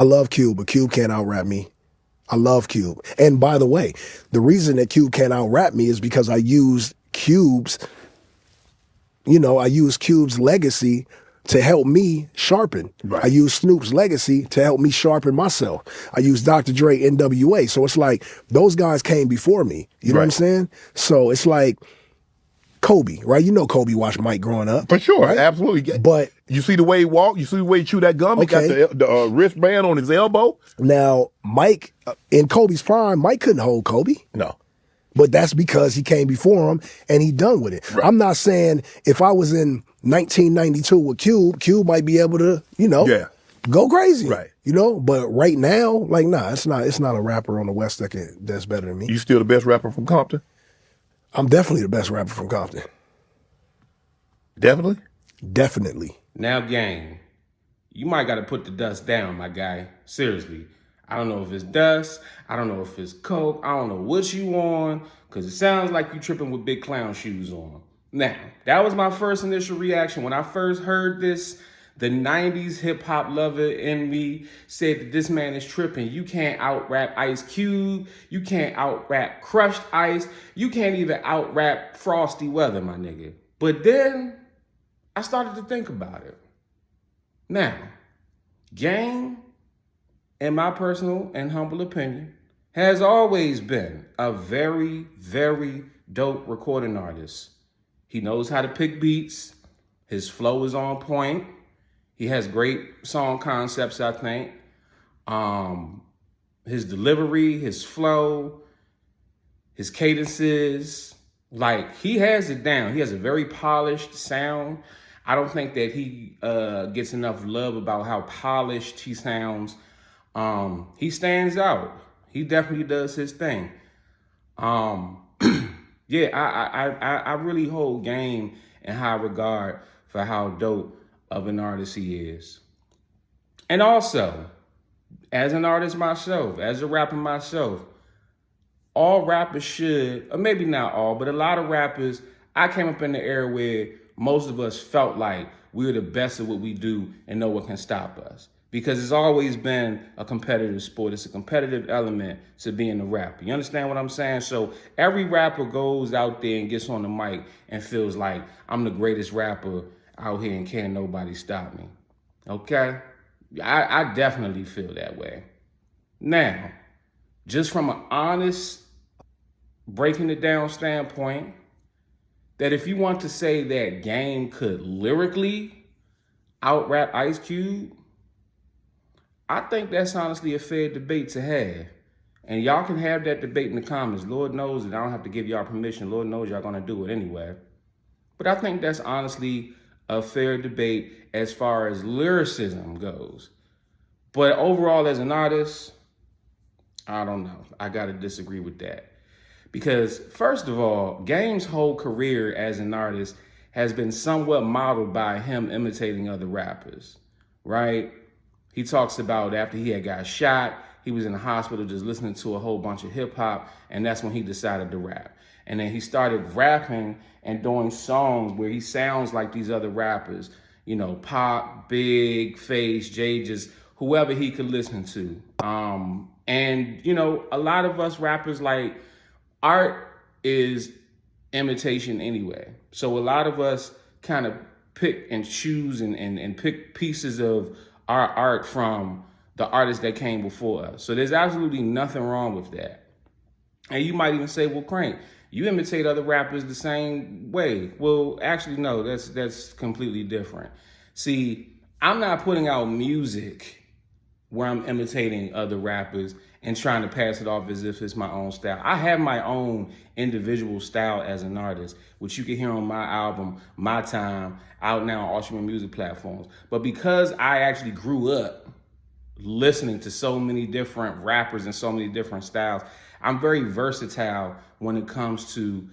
I love Cube, but Cube can't out-rap me. I love Cube. And by the way, the reason that Cube can't out-rap me is because I use Cube's legacy to help me sharpen. Right. I use Snoop's legacy to help me sharpen myself. I use Dr. Dre, NWA. So it's like those guys came before me. You know what I'm saying? So it's like Kobe, right? You know Kobe watched Mike growing up. For sure, right? absolutely. But you see the way he walked, you see the way he chewed that gum, he got the wristband on his elbow. Now, Mike, in Kobe's prime, Mike couldn't hold Kobe. No. But that's because he came before him and he done with it. Right. I'm not saying if I was in 1992 with Cube might be able to, go crazy. Right. But right now, like, nah, it's not a rapper on the West that's better than me. You still the best rapper from Compton? I'm definitely the best rapper from Compton. Definitely? Definitely. Now, gang, you might got to put the dust down, my guy. Seriously. I don't know if it's dust. I don't know if it's coke. I don't know what you on, because it sounds like you tripping with big clown shoes on. Now, that was my first initial reaction. When I first heard this, the 90s hip-hop lover in me said that this man is tripping. You can't out-rap Ice Cube. You can't out-rap Crushed Ice. You can't even out-rap Frosty Weather, my nigga. But then I started to think about it. Now, gang, in my personal and humble opinion, has always been a very, very dope recording artist. He knows how to pick beats. His flow is on point. He has great song concepts, I think. His delivery, his flow, his cadences, like, he has it down. He has a very polished sound. I don't think that he gets enough love about how polished he sounds. He stands out. He definitely does his thing. Yeah, I really hold Game in high regard for how dope of an artist he is. And also, as an artist myself, as a rapper myself, all rappers should, or maybe not all, but a lot of rappers, I came up in the era where most of us felt like we were the best at what we do and no one can stop us. Because it's always been a competitive sport. It's a competitive element to being a rapper. You understand what I'm saying? So every rapper goes out there and gets on the mic and feels like, I'm the greatest rapper out here and can't nobody stop me. Okay? I definitely feel that way. Now, just from an honest, breaking it down standpoint, that if you want to say that Game could lyrically out-rap Ice Cube, I think that's honestly a fair debate to have. And y'all can have that debate in the comments. Lord knows that I don't have to give y'all permission. Lord knows y'all gonna do it anyway. But I think that's honestly a fair debate as far as lyricism goes. But overall, as an artist, I don't know. I gotta disagree with that. Because first of all, Game's whole career as an artist has been somewhat modeled by him imitating other rappers, right? He talks about after he had got shot, he was in the hospital just listening to a whole bunch of hip hop, and that's when he decided to rap. And then he started rapping and doing songs where he sounds like these other rappers, Pop, Big, Face, Jay, just whoever he could listen to. And a lot of us rappers, like, art is imitation anyway. So a lot of us kind of pick and choose and pick pieces of our art from the artists that came before us. So there's absolutely nothing wrong with that. And you might even say, well, Crank, you imitate other rappers the same way. Well, actually, no, that's completely different. See, I'm not putting out music where I'm imitating other rappers and trying to pass it off as if it's my own style. I have my own individual style as an artist, which you can hear on my album, My Time, out now on all streaming music platforms. But because I actually grew up listening to so many different rappers and so many different styles, I'm very versatile when it comes to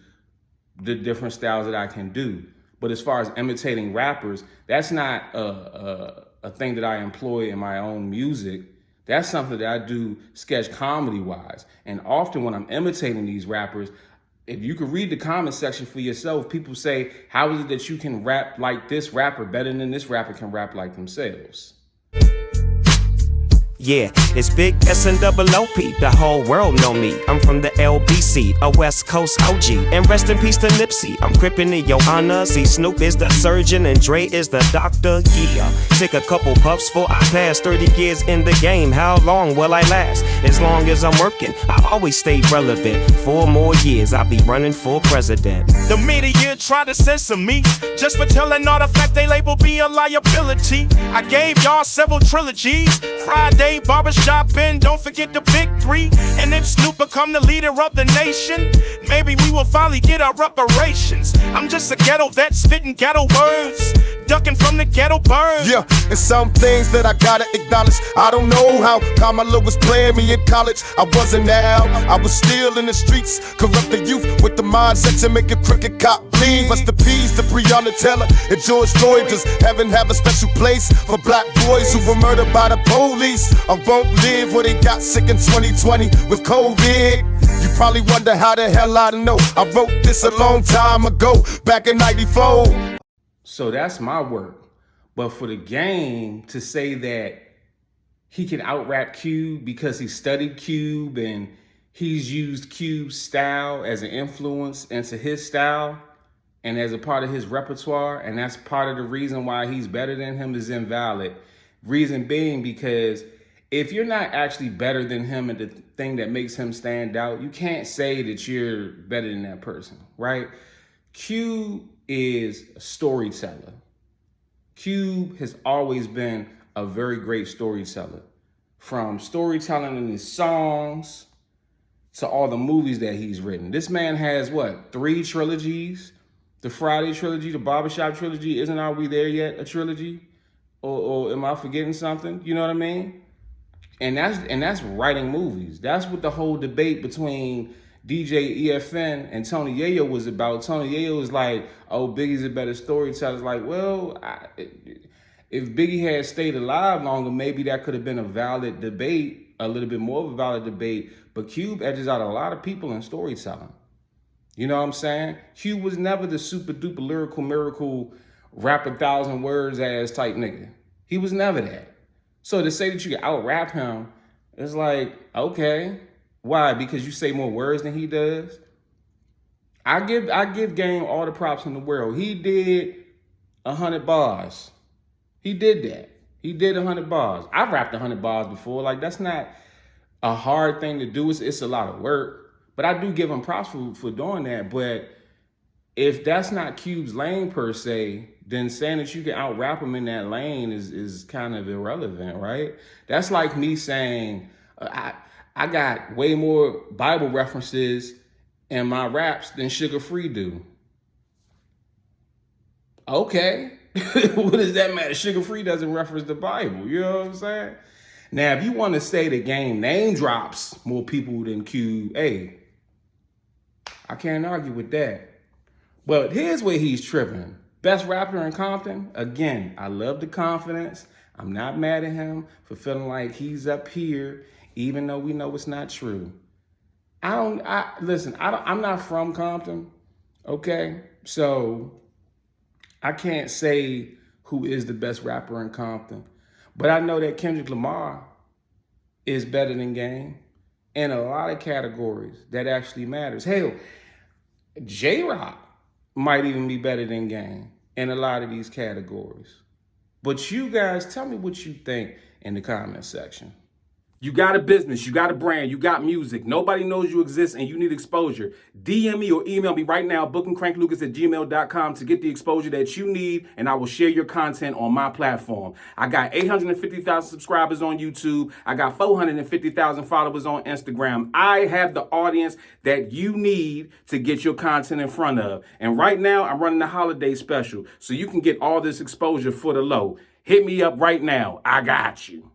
the different styles that I can do. But as far as imitating rappers, that's not a thing that I employ in my own music. That's something that I do sketch comedy-wise. And often when I'm imitating these rappers, if you could read the comment section for yourself, people say, how is it that you can rap like this rapper better than this rapper can rap like themselves? Yeah, it's Big S and double OP, the whole world know me. I'm from the LBC, a West Coast OG. And rest in peace to Nipsey, I'm crippin' in your honor. See, Snoop is the surgeon and Dre is the doctor, yeah. Take a couple puffs for I pass 30 years in the game. How long will I last? As long as I'm working, I always stay relevant. 4 more years, I'll be running for president. The media tried to censor me just for telling all the fact they label me a liability. I gave y'all several trilogies, Friday, barbershop, and don't forget the big 3. And if Snoop become the leader of the nation, maybe we will finally get our reparations. I'm just a ghetto vet spitting ghetto words, ducking from the ghetto birds. Yeah, and some things that I gotta acknowledge. I don't know how Kamala was playing me in college. I wasn't out, I was still in the streets. Corrupt the youth with the mindset to make a crooked cop bleed. Rest the peace to Breonna Taylor and George Floyd. Does heaven have a special place for black boys who were murdered by the police? I won't live where they got sick in 2020 with COVID. You probably wonder how the hell I know. I wrote this a long time ago, back in 94. So that's my work. But for the game to say that he can out-rap Cube because he studied Cube and he's used Cube's style as an influence into his style and as a part of his repertoire, and that's part of the reason why he's better than him, is invalid. Reason being because if you're not actually better than him at the thing that makes him stand out, you can't say that you're better than that person, right? Cube is a storyteller. Cube has always been a very great storyteller. From storytelling in his songs to all the movies that he's written. This man has, 3 trilogies? The Friday trilogy, the Barbershop trilogy. Isn't Are We There Yet a trilogy? Or am I forgetting something? You know what I mean? And that's writing movies. That's what the whole debate between DJ EFN and Tony Yayo was about. Tony Yayo was like, oh, Biggie's a better storyteller. It's like, well, if Biggie had stayed alive longer, maybe that could have been a valid debate, a little bit more of a valid debate. But Cube edges out a lot of people in storytelling. You know what I'm saying? Cube was never the super duper lyrical miracle, rap 1,000 words ass type nigga. He was never that. So to say that you can out-rap him, it's like, okay. Why? Because you say more words than he does? I give Game all the props in the world. He did 100 bars. He did that. He did 100 bars. I've rapped 100 bars before. Like, that's not a hard thing to do. It's a lot of work. But I do give him props for doing that. But if that's not Cube's lane per se, then saying that you can out-rap him in that lane is kind of irrelevant, right? That's like me saying, I got way more Bible references in my raps than Sugar Free do. Okay, what does that matter? Sugar Free doesn't reference the Bible, you know what I'm saying? Now, if you want to say the game name drops more people than Cube, hey, I can't argue with that. But here's where he's tripping. Best rapper in Compton, again, I love the confidence. I'm not mad at him for feeling like he's up here, even though we know it's not true. I'm not from Compton, okay? So I can't say who is the best rapper in Compton. But I know that Kendrick Lamar is better than Game in a lot of categories that actually matters. Hell, J-Rock might even be better than Game in a lot of these categories. But you guys, tell me what you think in the comment section. You got a business, you got a brand, you got music, nobody knows you exist and you need exposure. DM me or email me right now, bookingcranklucas@gmail.com to get the exposure that you need, and I will share your content on my platform. I got 850,000 subscribers on YouTube. I got 450,000 followers on Instagram. I have the audience that you need to get your content in front of. And right now, I'm running the holiday special, so you can get all this exposure for the low. Hit me up right now. I got you.